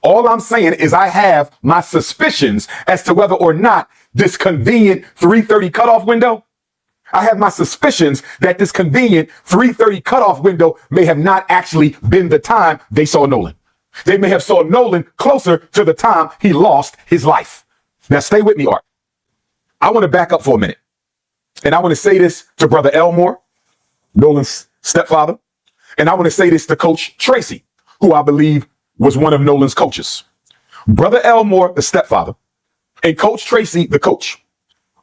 All I'm saying is I have my suspicions as to whether or not this convenient 3:30 cutoff window, I have my suspicions that this convenient 3:30 cutoff window may have not actually been the time they saw Nolan. They may have saw Nolan closer to the time he lost his life. Now stay with me, Art. I want to back up for a minute. And I want to say this to Brother Elmore, Nolan's stepfather. And I want to say this to Coach Tracy, who I believe was one of Nolan's coaches. Brother Elmore, the stepfather, and Coach Tracy, the coach,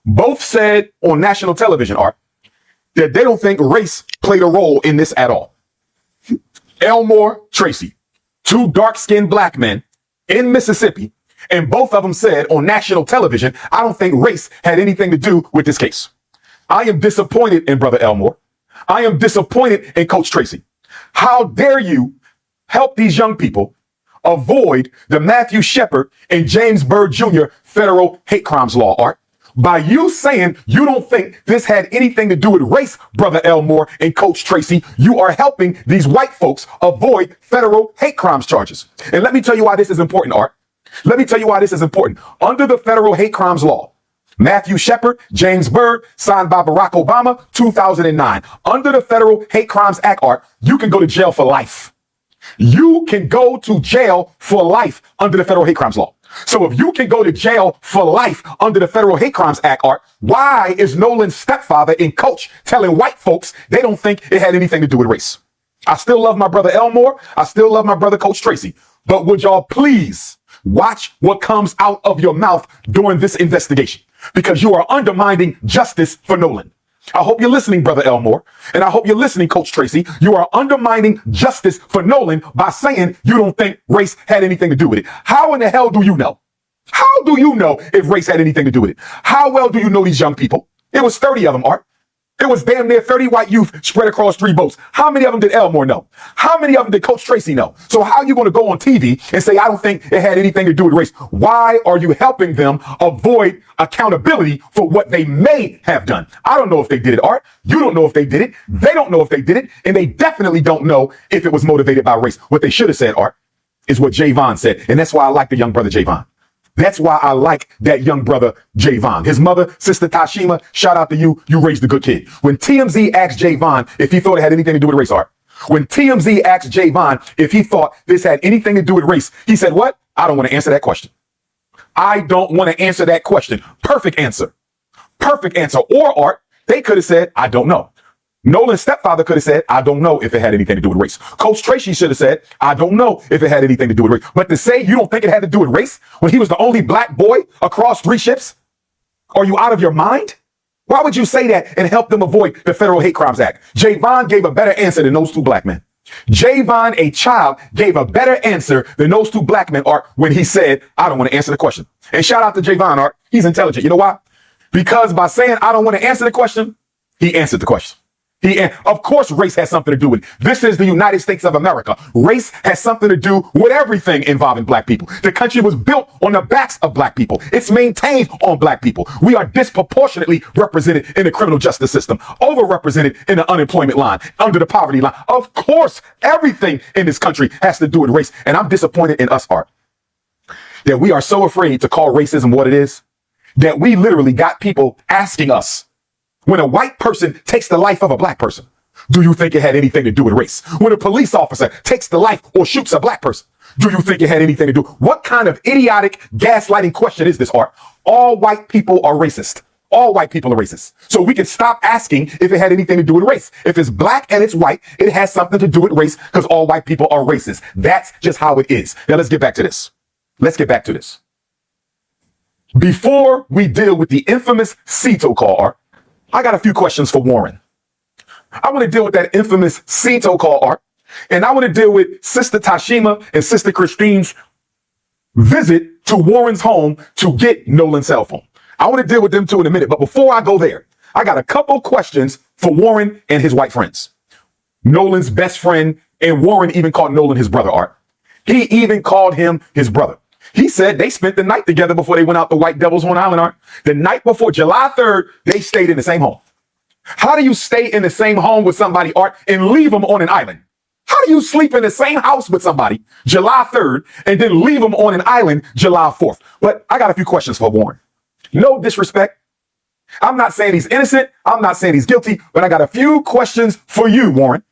both said on national television, Art, that they don't think race played a role in this at all. Elmore, Tracy, two dark-skinned black men in Mississippi, and both of them said on national television, I don't think race had anything to do with this case. I am disappointed in Brother Elmore. I am disappointed in Coach Tracy. How dare you help these young people avoid the Matthew Shepard and James Byrd Jr. federal hate crimes law, Art? By you saying you don't think this had anything to do with race, Brother Elmore and Coach Tracy, you are helping these white folks avoid federal hate crimes charges. And let me tell you why this is important, Art. Let me tell you why this is important. Under the federal hate crimes law, Matthew Shepard, James Byrd, signed by Barack Obama, 2009. Under the Federal Hate Crimes Act, Art, you can go to jail for life. You can go to jail for life under the Federal Hate Crimes law. So if you can go to jail for life under the Federal Hate Crimes Act, Art, why is Nolan's stepfather and coach telling white folks they don't think it had anything to do with race? I still love my brother Elmore. I still love my brother Coach Tracy. But would y'all please watch what comes out of your mouth during this investigation? Because you are undermining justice for Nolan. I hope you're listening, Brother Elmore, and I hope you're listening, Coach Tracy. You are undermining justice for Nolan by saying you don't think race had anything to do with it. How in the hell do you know? How do you know if race had anything to do with it? How well do you know these young people? It was 30 of them, Art. It was damn near 30 white youth spread across 3 boats. How many of them did Elmore know? How many of them did Coach Tracy know? So how are you going to go on TV and say, I don't think it had anything to do with race? Why are you helping them avoid accountability for what they may have done? I don't know if they did it, Art. You don't know if they did it. They don't know if they did it. And they definitely don't know if it was motivated by race. What they should have said, Art, is what Javon said. And that's why I like the young brother Javon. That's why I like that young brother, Javon. His mother, Sister Tashima, shout out to you. You raised a good kid. When TMZ asked Javon if he thought it had anything to do with race, Art, when TMZ asked Javon if he thought this had anything to do with race, he said, what? I don't want to answer that question. I don't want to answer that question. Perfect answer. Perfect answer. Or, Art, they could have said, I don't know. Nolan's stepfather could have said, I don't know if it had anything to do with race. Coach Tracy should have said, I don't know if it had anything to do with race. But to say you don't think it had to do with race when he was the only black boy across 3 ships? Are you out of your mind? Why would you say that and help them avoid the Federal Hate Crimes Act? Javon gave a better answer than those 2 black men. Javon, a child, gave a better answer than those 2 black men, Art, when he said, I don't want to answer the question. And shout out to Javon, Art. He's intelligent. You know why? Because by saying, I don't want to answer the question, he answered the question. Of course, race has something to do with it. This is the United States of America. Race has something to do with everything involving black people. The country was built on the backs of black people. It's maintained on black people. We are disproportionately represented in the criminal justice system, overrepresented in the unemployment line, under the poverty line. Of course, everything in this country has to do with race. And I'm disappointed in us, Art, that we are so afraid to call racism what it is, that we literally got people asking us, when a white person takes the life of a black person, do you think it had anything to do with race? When a police officer takes the life or shoots a black person, do you think it had anything to do? What kind of idiotic gaslighting question is this, Art? All white people are racist. All white people are racist. So we can stop asking if it had anything to do with race. If it's black and it's white, it has something to do with race because all white people are racist. That's just how it is. Now let's get back to this. Let's get back to this. Before we deal with the infamous Cito call, Art, I got a few questions for Warren. I want to deal with that infamous Cito call, Art, and I want to deal with Sister Tashima and Sister Christine's visit to Warren's home to get Nolan's cell phone. I want to deal with them too in a minute, but before I go there, I got a couple questions for Warren and his white friends. Nolan's best friend, and Warren even called Nolan his brother, Art. He even called him his brother. He said they spent the night together before they went out to White Devil's Horn Island, Art. The night before, July 3rd, they stayed in the same home. How do you stay in the same home with somebody, Art, and leave them on an island? How do you sleep in the same house with somebody July 3rd and then leave them on an island July 4th? But I got a few questions for Warren. No disrespect. I'm not saying he's innocent. I'm not saying he's guilty, but I got a few questions for you, Warren.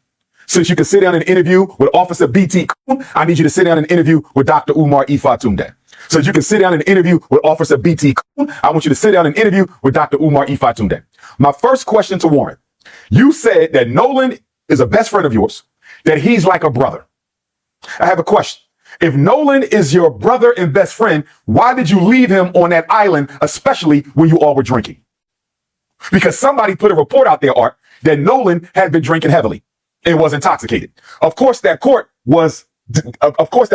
Since you can sit down and interview with Officer B.T. Coon, I need you to sit down and interview with Dr. Umar Ifatunde. So you can sit down and interview with Officer B.T. Coon, I want you to sit down and interview with Dr. Umar Ifatunde. My first question to Warren, you said that Nolan is a best friend of yours, that he's like a brother. I have a question. If Nolan is your brother and best friend, why did you leave him on that island, especially when you all were drinking? Because somebody put a report out there, Art, that Nolan had been drinking heavily and was intoxicated. Of course, that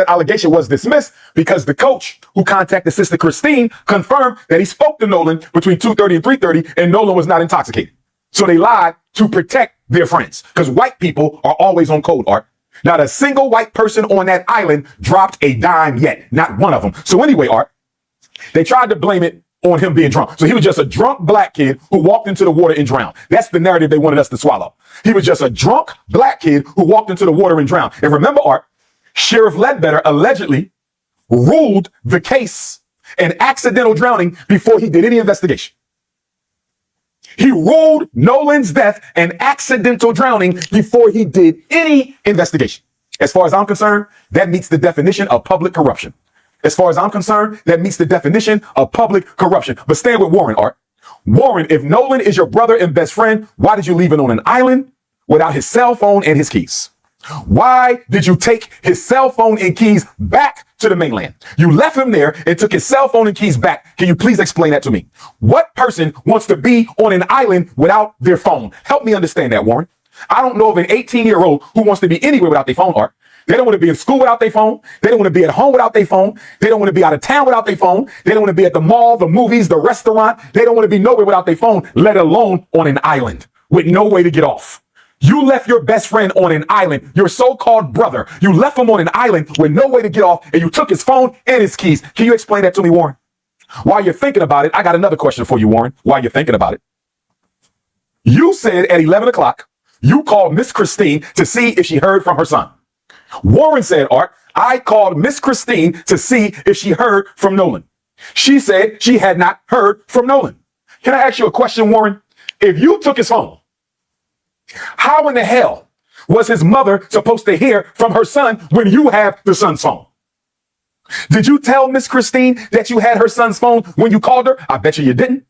allegation was dismissed because the coach who contacted Sister Christine confirmed that he spoke to Nolan between 2:30 and 3:30 and Nolan was not intoxicated. So they lied to protect their friends because white people are always on code, Art. Not a single white person on that island dropped a dime yet. Not one of them. So anyway, Art, they tried to blame it on him being drunk. So he was just a drunk black kid who walked into the water and drowned. That's the narrative they wanted us to swallow. He was just a drunk black kid who walked into the water and drowned. And remember, Art, Sheriff Ledbetter allegedly ruled the case an accidental drowning before he did any investigation. He ruled Nolan's death an accidental drowning before he did any investigation. As far as I'm concerned, that meets the definition of public corruption. As far as I'm concerned, that meets the definition of public corruption. But stand with Warren, Art. Warren, if Nolan is your brother and best friend, why did you leave him on an island without his cell phone and his keys? Why did you take his cell phone and keys back to the mainland? You left him there and took his cell phone and keys back. Can you please explain that to me? What person wants to be on an island without their phone? Help me understand that, Warren. I don't know of an 18-year-old who wants to be anywhere without their phone, Art. They don't want to be in school without their phone. They don't want to be at home without their phone. They don't want to be out of town without their phone. They don't want to be at the mall, the movies, the restaurant. They don't want to be nowhere without their phone, let alone on an island with no way to get off. You left your best friend on an island, your so-called brother. You left him on an island with no way to get off, and you took his phone and his keys. Can you explain that to me, Warren? While you're thinking about it, I got another question for you, Warren, while you're thinking about it. You said at 11 o'clock, you called Miss Christine to see if she heard from her son. Warren said, Art, I called Miss Christine to see if she heard from Nolan. She said she had not heard from Nolan. Can I ask you a question, Warren? If you took his phone, how in the hell was his mother supposed to hear from her son when you have the son's phone? Did you tell Miss Christine that you had her son's phone when you called her? I bet you didn't.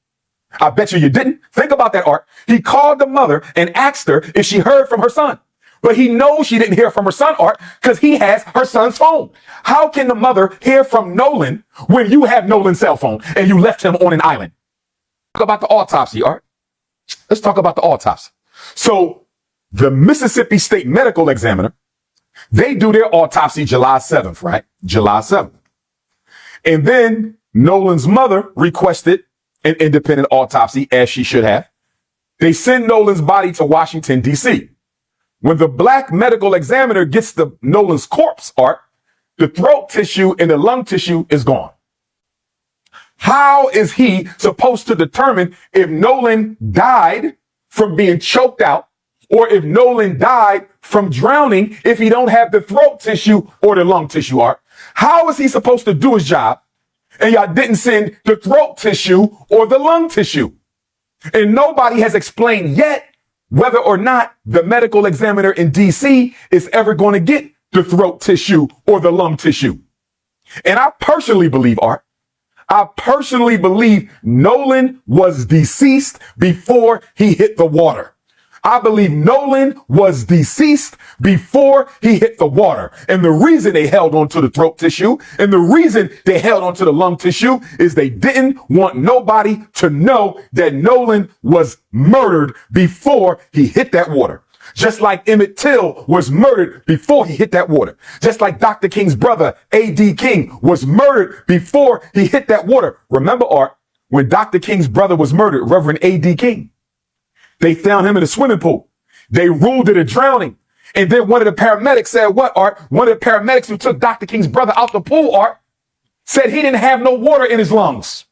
I bet you didn't. Think about that, Art. He called the mother and asked her if she heard from her son. But he knows she didn't hear from her son, Art, because he has her son's phone. How can the mother hear from Nolan when you have Nolan's cell phone and you left him on an island? Talk about the autopsy, Art. Let's talk about the autopsy. So the Mississippi State Medical Examiner, they do their autopsy July 7th, right? July 7th. And then Nolan's mother requested an independent autopsy, as she should have. They send Nolan's body to Washington, D.C. When the black medical examiner gets the Nolan's corpse, Art, the throat tissue and the lung tissue is gone. How is he supposed to determine if Nolan died from being choked out or if Nolan died from drowning if he don't have the throat tissue or the lung tissue, Art? How is he supposed to do his job and y'all didn't send the throat tissue or the lung tissue? And nobody has explained yet whether or not the medical examiner in D.C. is ever going to get the throat tissue or the lung tissue. And I personally believe, Art, I personally believe Nolan was deceased before he hit the water. I believe Nolan was deceased before he hit the water. And the reason they held on to the throat tissue and the reason they held on to the lung tissue is they didn't want nobody to know that Nolan was murdered before he hit that water. Just like Emmett Till was murdered before he hit that water. Just like Dr. King's brother, A.D. King, was murdered before he hit that water. Remember, Art, when Dr. King's brother was murdered, Reverend A.D. King, they found him in a swimming pool. They ruled it a drowning. And then one of the paramedics said, what, Art? One of the paramedics who took Dr. King's brother out the pool, Art, said he didn't have no water in his lungs.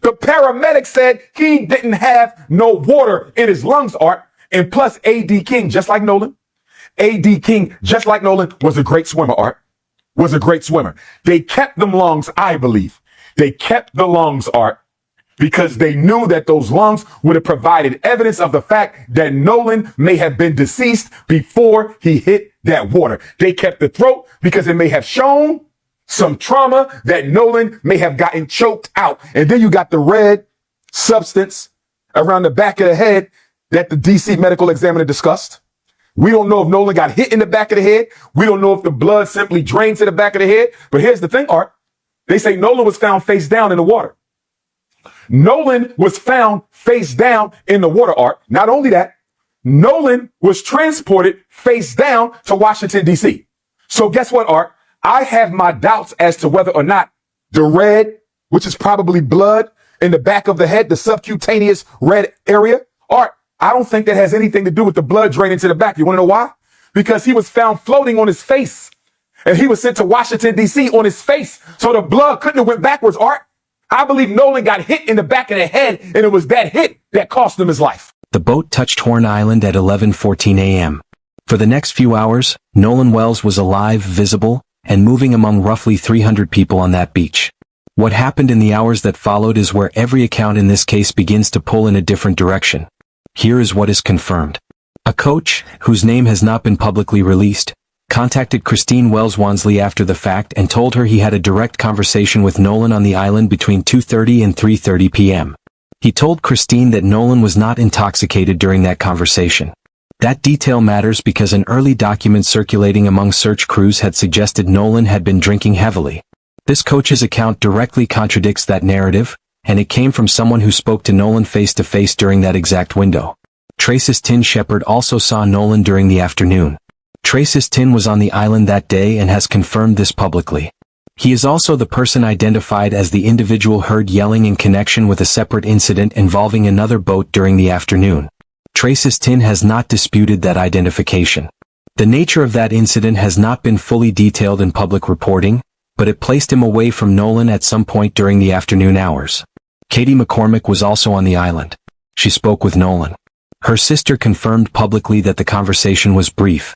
The paramedic said he didn't have no water in his lungs, Art. And plus A.D. King, just like Nolan, A.D. King, just like Nolan, was a great swimmer, Art. Was a great swimmer. They kept them lungs, I believe. They kept the lungs, Art, because they knew that those lungs would have provided evidence of the fact that Nolan may have been deceased before he hit that water. They kept the throat because it may have shown some trauma that Nolan may have gotten choked out. And then you got the red substance around the back of the head that the DC medical examiner discussed. We don't know if Nolan got hit in the back of the head. We don't know if the blood simply drained to the back of the head. But here's the thing, Art. They say Nolan was found face down in the water. Nolan was found face down in the water, Art. Not only that, Nolan was transported face down to Washington, D.C. So guess what, Art? I have my doubts as to whether or not the red, which is probably blood in the back of the head, the subcutaneous red area, Art, I don't think that has anything to do with the blood draining to the back. You want to know why? Because he was found floating on his face and he was sent to Washington, D.C. on his face. So the blood couldn't have went backwards, Art. I believe Nolan got hit in the back of the head, and it was that hit that cost him his life. The boat touched Horn Island at 11:14 a.m. For the next few hours, Nolan Wells was alive, visible, and moving among roughly 300 people on that beach. What happened in the hours that followed is where every account in this case begins to pull in a different direction. Here is what is confirmed. A coach, whose name has not been publicly released, contacted Christine Wells-Wonsley after the fact and told her he had a direct conversation with Nolan on the island between 2:30 and 3:30 p.m. He told Christine that Nolan was not intoxicated during that conversation. That detail matters because an early document circulating among search crews had suggested Nolan had been drinking heavily. This coach's account directly contradicts that narrative, and it came from someone who spoke to Nolan face-to-face during that exact window. Traces Tin Shepard also saw Nolan during the afternoon. Traces Tin was on the island that day and has confirmed this publicly. He is also the person identified as the individual heard yelling in connection with a separate incident involving another boat during the afternoon. Traces Tin has not disputed that identification. The nature of that incident has not been fully detailed in public reporting, but it placed him away from Nolan at some point during the afternoon hours. Katie McCormick was also on the island. She spoke with Nolan. Her sister confirmed publicly that the conversation was brief.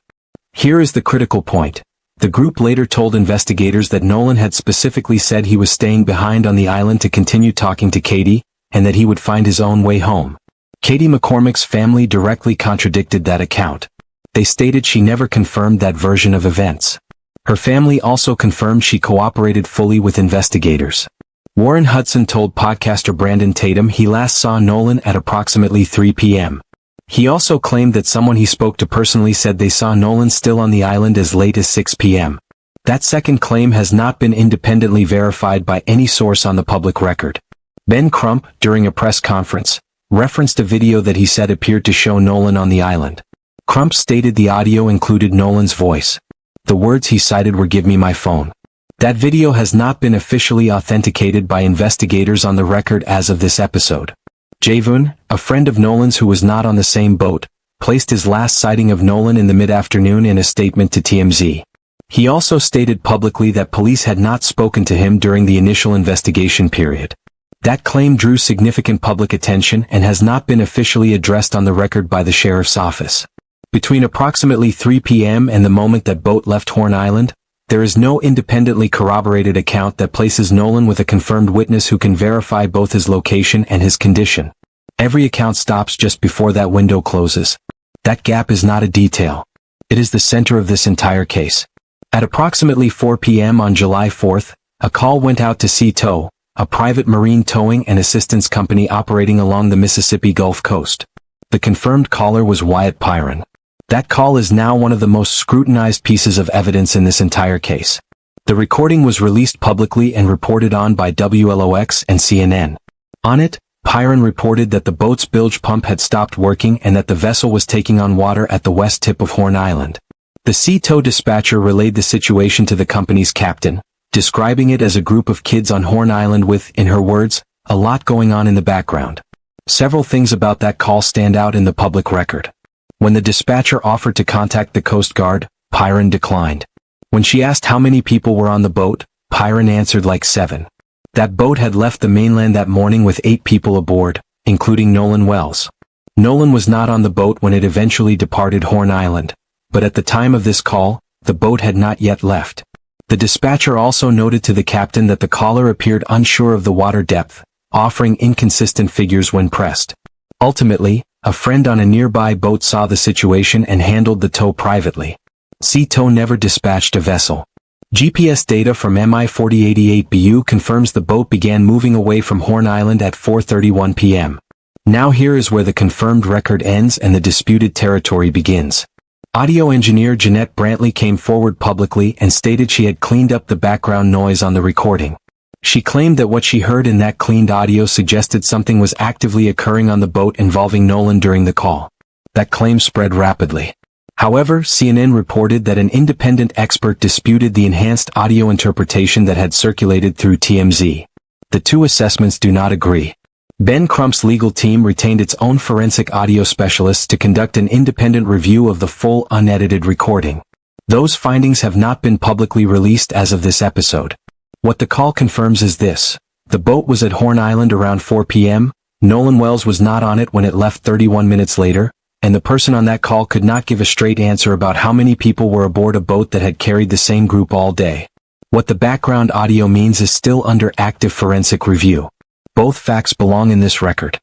Here is the critical point. The group later told investigators that Nolan had specifically said he was staying behind on the island to continue talking to Katie, and that he would find his own way home. Katie McCormick's family directly contradicted that account. They stated she never confirmed that version of events. Her family also confirmed she cooperated fully with investigators. Warren Hudson told podcaster Brandon Tatum he last saw Nolan at approximately 3 p.m. He also claimed that someone he spoke to personally said they saw Nolan still on the island as late as 6 p.m. That second claim has not been independently verified by any source on the public record. Ben Crump, during a press conference, referenced a video that he said appeared to show Nolan on the island. Crump stated the audio included Nolan's voice. The words he cited were "Give me my phone." That video has not been officially authenticated by investigators on the record as of this episode. Javon, a friend of Nolan's who was not on the same boat, placed his last sighting of Nolan in the mid-afternoon in a statement to TMZ. He also stated publicly that police had not spoken to him during the initial investigation period. That claim drew significant public attention and has not been officially addressed on the record by the sheriff's office. Between approximately 3 p.m. and the moment that boat left Horn Island, there is no independently corroborated account that places Nolan with a confirmed witness who can verify both his location and his condition. Every account stops just before that window closes. That gap is not a detail. It is the center of this entire case. At approximately 4 p.m. on July 4th, a call went out to Sea Tow, a private marine towing and assistance company operating along the Mississippi Gulf Coast. The confirmed caller was Wyatt Pyron. That call is now one of the most scrutinized pieces of evidence in this entire case. The recording was released publicly and reported on by WLOX and CNN. On it, Pyron reported that the boat's bilge pump had stopped working and that the vessel was taking on water at the west tip of Horn Island. The Sea Tow dispatcher relayed the situation to the company's captain, describing it as a group of kids on Horn Island with, in her words, a lot going on in the background. Several things about that call stand out in the public record. When the dispatcher offered to contact the Coast Guard, Pyron declined. When she asked how many people were on the boat, Pyron answered like 7. That boat had left the mainland that morning with 8 people aboard, including Nolan Wells. Nolan was not on the boat when it eventually departed Horn Island. but at the time of this call, the boat had not yet left. The dispatcher also noted to the captain that the caller appeared unsure of the water depth, offering inconsistent figures when pressed. Ultimately, a friend on a nearby boat saw the situation and handled the tow privately. Sea Tow never dispatched a vessel. GPS data from Mi-4088BU confirms the boat began moving away from Horn Island at 4:31 p.m. Now here is where the confirmed record ends and the disputed territory begins. Audio engineer Jeanette Brantley came forward publicly and stated she had cleaned up the background noise on the recording. She claimed that what she heard in that cleaned audio suggested something was actively occurring on the boat involving Nolan during the call. That claim spread rapidly. However, CNN reported that an independent expert disputed the enhanced audio interpretation that had circulated through TMZ. The two assessments do not agree. Ben Crump's legal team retained its own forensic audio specialists to conduct an independent review of the full unedited recording. Those findings have not been publicly released as of this episode. What the call confirms is this. The boat was at Horn Island around 4 p.m., Nolan Wells was not on it when it left 31 minutes later, and the person on that call could not give a straight answer about how many people were aboard a boat that had carried the same group all day. What the background audio means is still under active forensic review. Both facts belong in this record.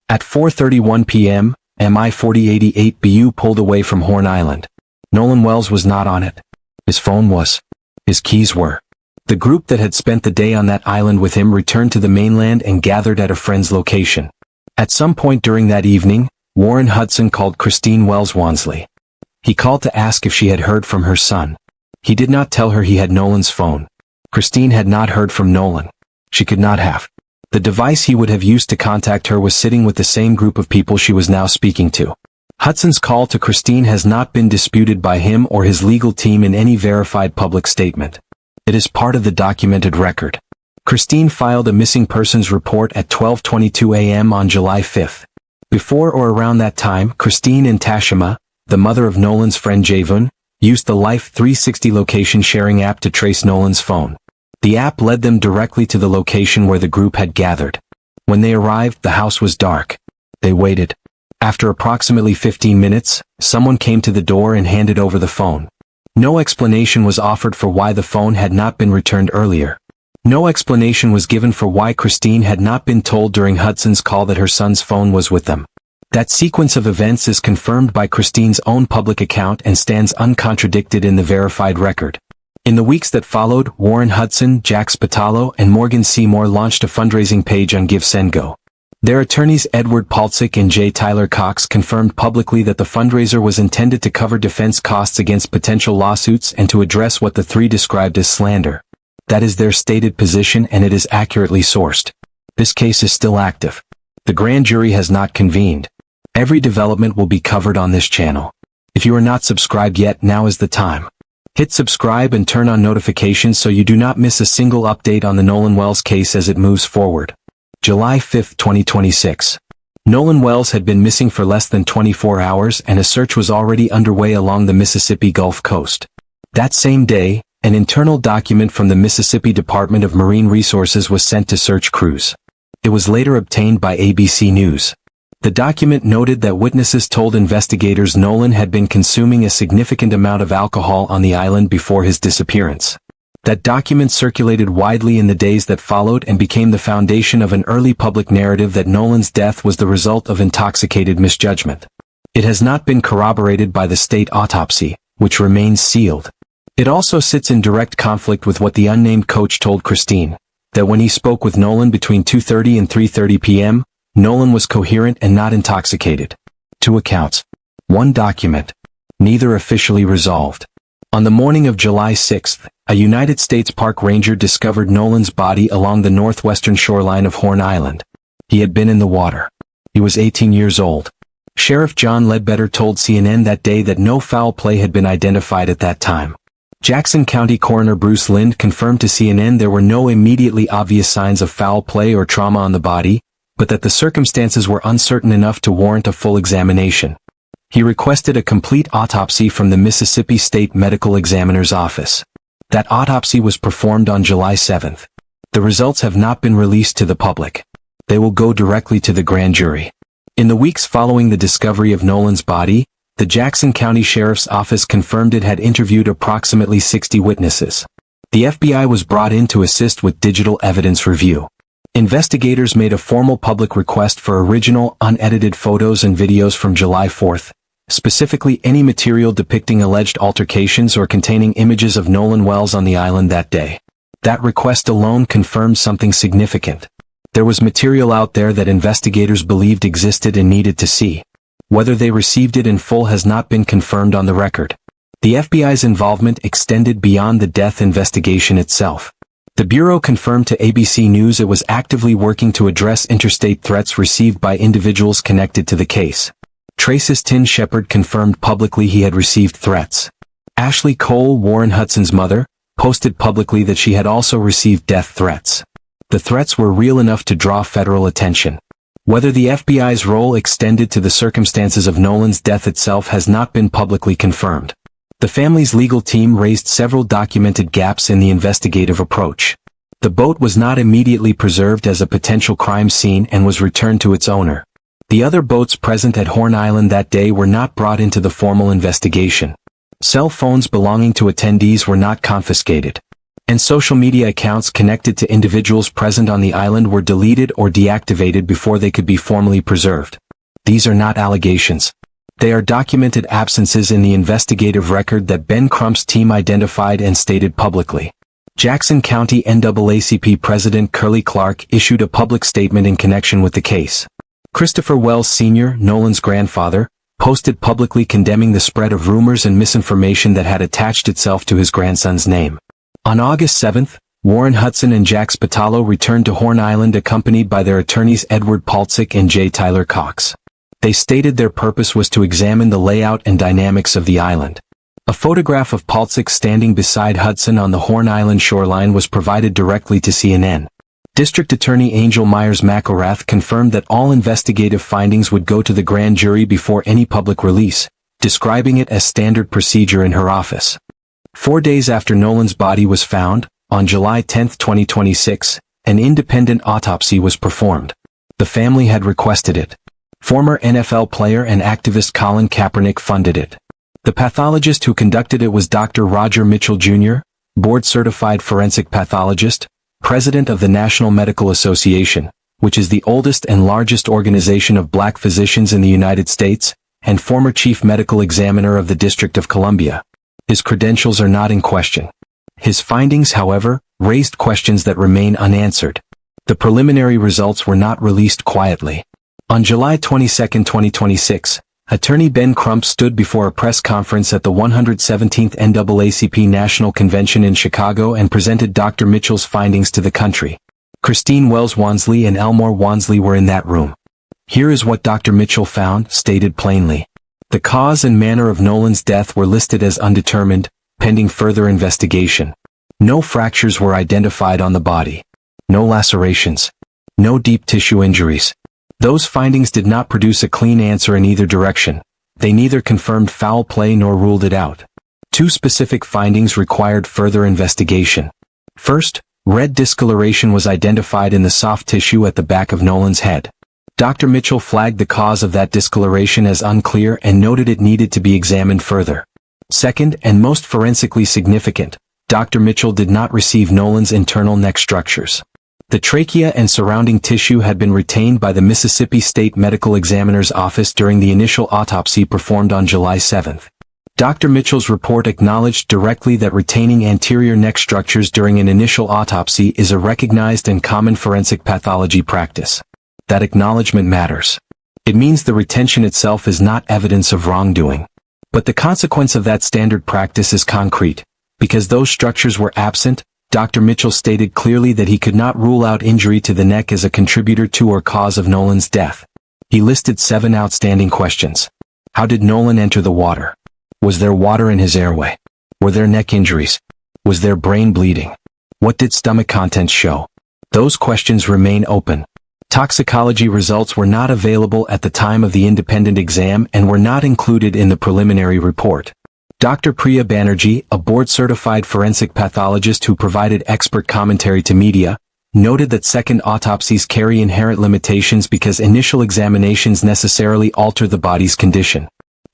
At 4:31 p.m., Mi-4088BU pulled away from Horn Island. Nolan Wells was not on it. His phone was. His keys were. The group that had spent the day on that island with him returned to the mainland and gathered at a friend's location. At some point during that evening, Warren Hudson called Christine Wells-Wonsley. He called to ask if she had heard from her son. He did not tell her he had Nolan's phone. Christine had not heard from Nolan. She could not have. The device he would have used to contact her was sitting with the same group of people she was now speaking to. Hudson's call to Christine has not been disputed by him or his legal team in any verified public statement. It is part of the documented record. Christine filed a missing persons report at 12:22 a.m. on July 5th. Before or around that time, Christine and Tashima, the mother of Nolan's friend Javon, used the Life 360 location sharing app to trace Nolan's phone. The app led them directly to the location where the group had gathered. When they arrived, the house was dark. They waited. After approximately 15 minutes, someone came to the door and handed over the phone. No explanation was offered for why the phone had not been returned earlier. No explanation was given for why Christine had not been told during Hudson's call that her son's phone was with them. That sequence of events is confirmed by Christine's own public account and stands uncontradicted in the verified record. In the weeks that followed, Warren Hudson, Jack Spatalo, and Morgan Seymour launched a fundraising page on GiveSendGo. Their attorneys Edward Paltzik and J. Tyler Cox confirmed publicly that the fundraiser was intended to cover defense costs against potential lawsuits and to address what the three described as slander. That is their stated position and it is accurately sourced. This case is still active. The grand jury has not convened. Every development will be covered on this channel. If you are not subscribed yet, now is the time. Hit subscribe and turn on notifications so you do not miss a single update on the Nolan Wells case as it moves forward. July 5, 2026. Nolan Wells had been missing for less than 24 hours and a search was already underway along the Mississippi Gulf Coast. That same day, an internal document from the Mississippi Department of Marine Resources was sent to search crews. It was later obtained by ABC News. The document noted that witnesses told investigators Nolan had been consuming a significant amount of alcohol on the island before his disappearance. That document circulated widely in the days that followed and became the foundation of an early public narrative that Nolan's death was the result of intoxicated misjudgment. It has not been corroborated by the state autopsy, which remains sealed. It also sits in direct conflict with what the unnamed coach told Christine, that when he spoke with Nolan between 2:30 and 3:30 p.m., Nolan was coherent and not intoxicated. 2 accounts. 1 document. Neither officially resolved. On the morning of July 6th, a United States Park Ranger discovered Nolan's body along the northwestern shoreline of Horn Island. He had been in the water. He was 18 years old. Sheriff John Ledbetter told CNN that day that no foul play had been identified at that time. Jackson County Coroner Bruce Lynd confirmed to CNN there were no immediately obvious signs of foul play or trauma on the body, but that the circumstances were uncertain enough to warrant a full examination. He requested a complete autopsy from the Mississippi State Medical Examiner's Office. That autopsy was performed on July 7th. The results have not been released to the public. They will go directly to the grand jury. In the weeks following the discovery of Nolan's body, the Jackson County Sheriff's Office confirmed it had interviewed approximately 60 witnesses. The FBI was brought in to assist with digital evidence review. Investigators made a formal public request for original, unedited photos and videos from July 4th, specifically any material depicting alleged altercations or containing images of Nolan Wells on the island that day. That request alone confirmed something significant. There was material out there that investigators believed existed and needed to see. Whether they received it in full has not been confirmed on the record. The FBI's involvement extended beyond the death investigation itself. The Bureau confirmed to ABC News it was actively working to address interstate threats received by individuals connected to the case. Traces Tin Shepard confirmed publicly he had received threats. Ashley Cole, Warren Hudson's mother, posted publicly that she had also received death threats. The threats were real enough to draw federal attention. Whether the FBI's role extended to the circumstances of Nolan's death itself has not been publicly confirmed. The family's legal team raised several documented gaps in the investigative approach. The boat was not immediately preserved as a potential crime scene and was returned to its owner. The other boats present at Horn Island that day were not brought into the formal investigation. Cell phones belonging to attendees were not confiscated. And social media accounts connected to individuals present on the island were deleted or deactivated before they could be formally preserved. These are not allegations. They are documented absences in the investigative record that Ben Crump's team identified and stated publicly. Jackson County NAACP President Curly Clark issued a public statement in connection with the case. Christopher Wells Sr., Nolan's grandfather, posted publicly condemning the spread of rumors and misinformation that had attached itself to his grandson's name. On August 7th, Warren Hudson and Jack Spatalo returned to Horn Island accompanied by their attorneys Edward Paltzik and J. Tyler Cox. They stated their purpose was to examine the layout and dynamics of the island. A photograph of Paltzik standing beside Hudson on the Horn Island shoreline was provided directly to CNN. District Attorney Angel Myers McIlrath confirmed that all investigative findings would go to the grand jury before any public release, describing it as standard procedure in her office. 4 days after Nolan's body was found, on July 10, 2026, an independent autopsy was performed. The family had requested it. Former NFL player and activist Colin Kaepernick funded it. The pathologist who conducted it was Dr. Roger Mitchell Jr., board-certified forensic pathologist, president of the National Medical Association, which is the oldest and largest organization of black physicians in the United States, and former chief medical examiner of the District of Columbia. His credentials are not in question. His findings, however, raised questions that remain unanswered. The preliminary results were not released quietly. On July 22, 2026, Attorney Ben Crump stood before a press conference at the 117th NAACP National Convention in Chicago and presented Dr. Mitchell's findings to the country. Christine Wells-Wonsley and Elmore Wansley were in that room. Here is what Dr. Mitchell found, stated plainly. The cause and manner of Nolan's death were listed as undetermined, pending further investigation. No fractures were identified on the body. No lacerations. No deep tissue injuries. Those findings did not produce a clean answer in either direction. They neither confirmed foul play nor ruled it out. Two specific findings required further investigation. First, red discoloration was identified in the soft tissue at the back of Nolan's head. Dr. Mitchell flagged the cause of that discoloration as unclear and noted it needed to be examined further. Second, and most forensically significant, Dr. Mitchell did not receive Nolan's internal neck structures. The trachea and surrounding tissue had been retained by the Mississippi State Medical Examiner's Office during the initial autopsy performed on July 7. Dr. Mitchell's report acknowledged directly that retaining anterior neck structures during an initial autopsy is a recognized and common forensic pathology practice. That acknowledgement matters. It means the retention itself is not evidence of wrongdoing. But the consequence of that standard practice is concrete. Because those structures were absent, Dr. Mitchell stated clearly that he could not rule out injury to the neck as a contributor to or cause of Nolan's death. He listed 7 outstanding questions. How did Nolan enter the water? Was there water in his airway? Were there neck injuries? Was there brain bleeding? What did stomach contents show? Those questions remain open. Toxicology results were not available at the time of the independent exam and were not included in the preliminary report. Dr. Priya Banerjee, a board-certified forensic pathologist who provided expert commentary to media, noted that second autopsies carry inherent limitations because initial examinations necessarily alter the body's condition.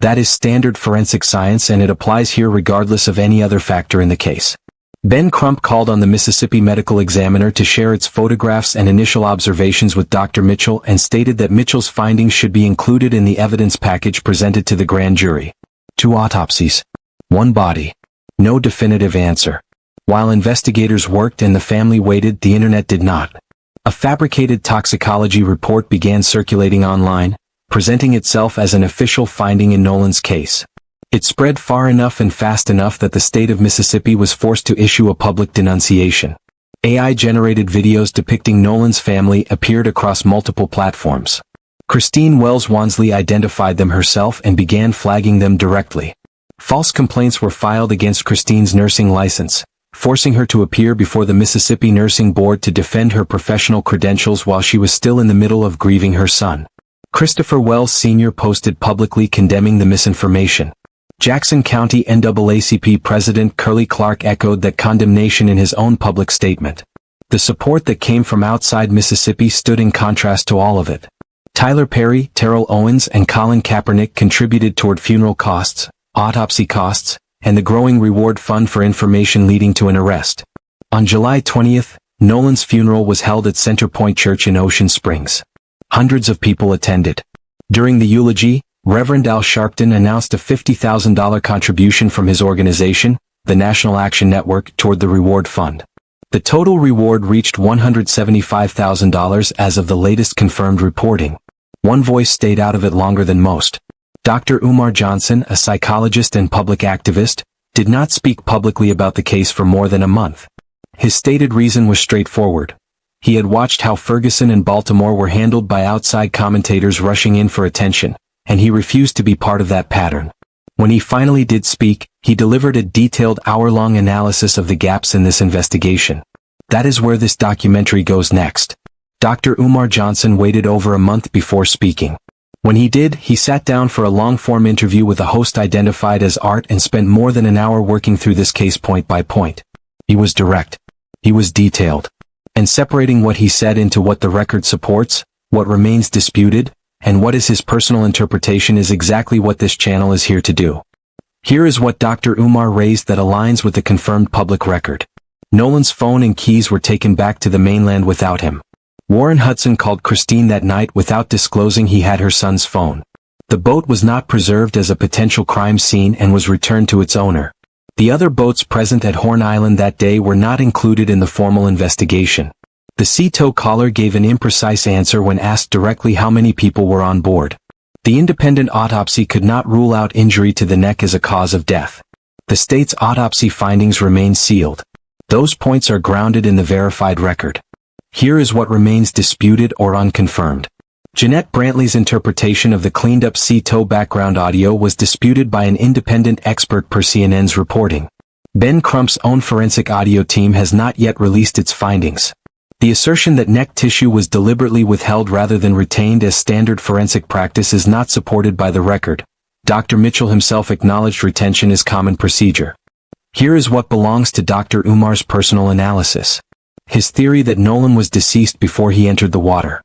That is standard forensic science, and it applies here regardless of any other factor in the case. Ben Crump called on the Mississippi Medical Examiner to share its photographs and initial observations with Dr. Mitchell and stated that Mitchell's findings should be included in the evidence package presented to the grand jury. 2 autopsies. 1 body. No definitive answer. While investigators worked and the family waited, the internet did not. A fabricated toxicology report began circulating online, presenting itself as an official finding in Nolan's case. It spread far enough and fast enough that the state of Mississippi was forced to issue a public denunciation. AI-generated videos depicting Nolan's family appeared across multiple platforms. Christine Wells-Wonsley identified them herself and began flagging them directly. False complaints were filed against Christine's nursing license, forcing her to appear before the Mississippi Nursing Board to defend her professional credentials while she was still in the middle of grieving her son. Christopher Wells Sr. posted publicly condemning the misinformation. Jackson County NAACP President Curly Clark echoed that condemnation in his own public statement. The support that came from outside Mississippi stood in contrast to all of it. Tyler Perry, Terrell Owens, and Colin Kaepernick contributed toward funeral costs, autopsy costs, and the growing reward fund for information leading to an arrest. On July 20th, Nolan's funeral was held at Center Point Church in Ocean Springs. Hundreds of people attended. During the eulogy, Reverend Al Sharpton announced a $50,000 contribution from his organization, the National Action Network, toward the reward fund. The total reward reached $175,000 as of the latest confirmed reporting. One voice stayed out of it longer than most. Dr. Umar Johnson, a psychologist and public activist, did not speak publicly about the case for more than a month. His stated reason was straightforward. He had watched how Ferguson and Baltimore were handled by outside commentators rushing in for attention, and he refused to be part of that pattern. When he finally did speak, he delivered a detailed hour-long analysis of the gaps in this investigation. That is where this documentary goes next. Dr. Umar Johnson waited over a month before speaking. When he did, he sat down for a long-form interview with a host identified as Art and spent more than an hour working through this case point by point. He was direct. He was detailed. And separating what he said into what the record supports, what remains disputed, and what is his personal interpretation is exactly what this channel is here to do. Here is what Dr. Umar raised that aligns with the confirmed public record. Nolan's phone and keys were taken back to the mainland without him. Warren Hudson called Christine that night without disclosing he had her son's phone. The boat was not preserved as a potential crime scene and was returned to its owner. The other boats present at Horn Island that day were not included in the formal investigation. The sea tow caller gave an imprecise answer when asked directly how many people were on board. The independent autopsy could not rule out injury to the neck as a cause of death. The state's autopsy findings remain sealed. Those points are grounded in the verified record. Here is what remains disputed or unconfirmed. Jeanette Brantley's interpretation of the cleaned-up sea tow background audio was disputed by an independent expert per CNN's reporting. Ben Crump's own forensic audio team has not yet released its findings. The assertion that neck tissue was deliberately withheld rather than retained as standard forensic practice is not supported by the record. Dr. Mitchell himself acknowledged retention is common procedure. Here is what belongs to Dr. Umar's personal analysis. His theory that Nolan was deceased before he entered the water.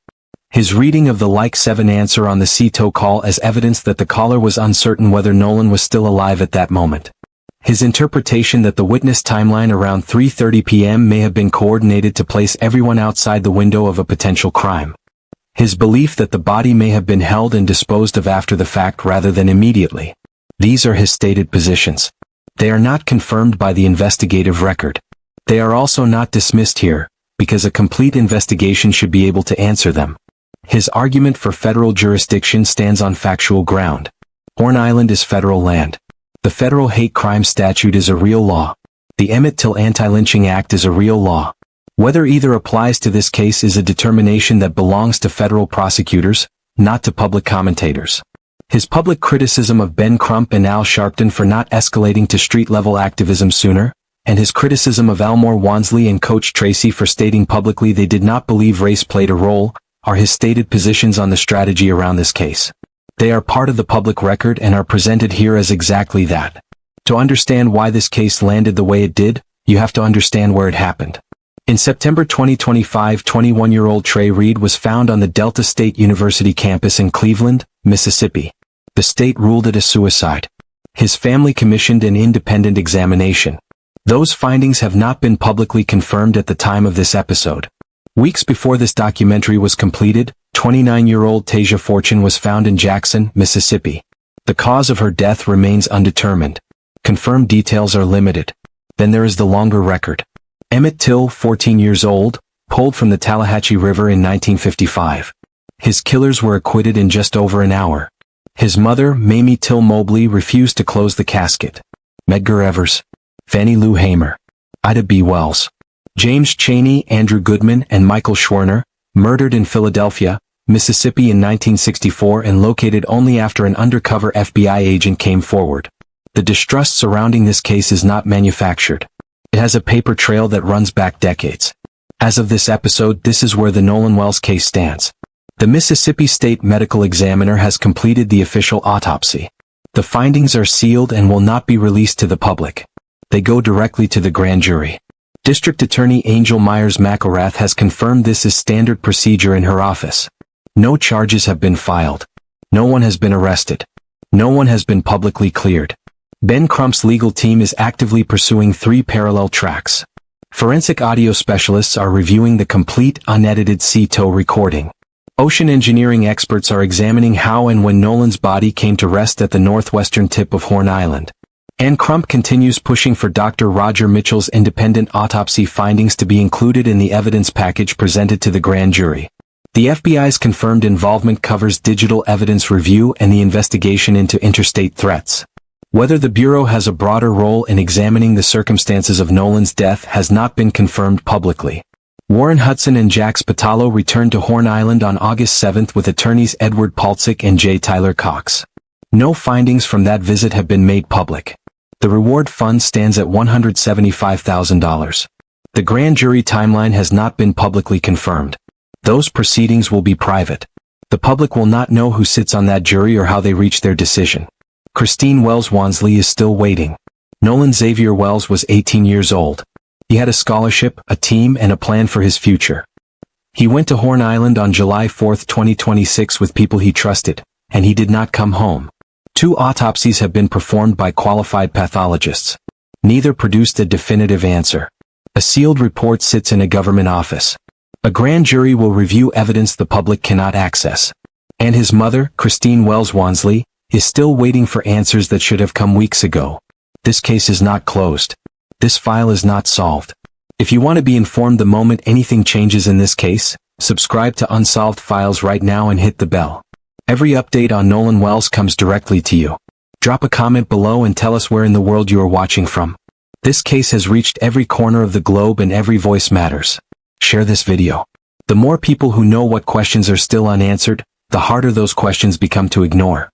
His reading of the like 7 answer on the sea tow call as evidence that the caller was uncertain whether Nolan was still alive at that moment. His interpretation that the witness timeline around 3:30 p.m. may have been coordinated to place everyone outside the window of a potential crime. His belief that the body may have been held and disposed of after the fact rather than immediately. These are his stated positions. They are not confirmed by the investigative record. They are also not dismissed here, because a complete investigation should be able to answer them. His argument for federal jurisdiction stands on factual ground. Horn Island is federal land. The federal hate crime statute is a real law. The Emmett Till Anti-Lynching Act is a real law. Whether either applies to this case is a determination that belongs to federal prosecutors, not to public commentators. His public criticism of Ben Crump and Al Sharpton for not escalating to street-level activism sooner, and his criticism of Elmore Wansley and Coach Tracy for stating publicly they did not believe race played a role, are his stated positions on the strategy around this case. They are part of the public record and are presented here as exactly that. To understand why this case landed the way it did, you have to understand where it happened. In September 2025, 21-year-old Trey Reed was found on the Delta State University campus in Cleveland, Mississippi. The The state ruled it a suicide. His family commissioned an independent examination. Those findings have not been publicly confirmed at the time of this episode. Weeks before this documentary was completed, 29-year-old Tasia Fortune was found in Jackson, Mississippi. The cause of her death remains undetermined. Confirmed details are limited. Then there is the longer record. Emmett Till, 14 years old, pulled from the Tallahatchie River in 1955. His killers were acquitted in just over an hour. His mother, Mamie Till Mobley, refused to close the casket. Medgar Evers, Fannie Lou Hamer, Ida B. Wells, James Chaney, Andrew Goodman, and Michael Schwerner, murdered in Philadelphia, Mississippi in 1964 and located only after an undercover FBI agent came forward. The distrust surrounding this case is not manufactured. It has a paper trail that runs back decades. As of this episode, this is where the Nolan Wells case stands. The Mississippi State Medical Examiner has completed the official autopsy. The findings are sealed and will not be released to the public. They go directly to the grand jury. District Attorney Angel Myers McIlrath has confirmed this is standard procedure in her office. No charges have been filed. No one has been arrested. No one has been publicly cleared. Ben Crump's legal team is actively pursuing 3 parallel tracks. Forensic audio specialists are reviewing the complete, unedited CTO recording. Ocean engineering experts are examining how and when Nolan's body came to rest at the northwestern tip of Horn Island. And Crump continues pushing for Dr. Roger Mitchell's independent autopsy findings to be included in the evidence package presented to the grand jury. The FBI's confirmed involvement covers digital evidence review and the investigation into interstate threats. Whether the Bureau has a broader role in examining the circumstances of Nolan's death has not been confirmed publicly. Warren Hudson and Jack Spatalo returned to Horn Island on August 7 with attorneys Edward Paltzik and J. Tyler Cox. No findings from that visit have been made public. The reward fund stands at $175,000. The grand jury timeline has not been publicly confirmed. Those proceedings will be private. The public will not know who sits on that jury or how they reach their decision. Christine Wells-Wonsley is still waiting. Nolan Xavier Wells was 18 years old. He had a scholarship, a team, and a plan for his future. He went to Horn Island on July 4, 2026 with people he trusted, and he did not come home. 2 autopsies have been performed by qualified pathologists. Neither produced a definitive answer. A sealed report sits in a government office. A grand jury will review evidence the public cannot access. And his mother, Christine Wells-Wonsley, is still waiting for answers that should have come weeks ago. This case is not closed. This file is not solved. If you want to be informed the moment anything changes in this case, subscribe to Unsolved Files right now and hit the bell. Every update on Nolan Wells comes directly to you. Drop a comment below and tell us where in the world you are watching from. This case has reached every corner of the globe and every voice matters. Share this video. The more people who know what questions are still unanswered, the harder those questions become to ignore.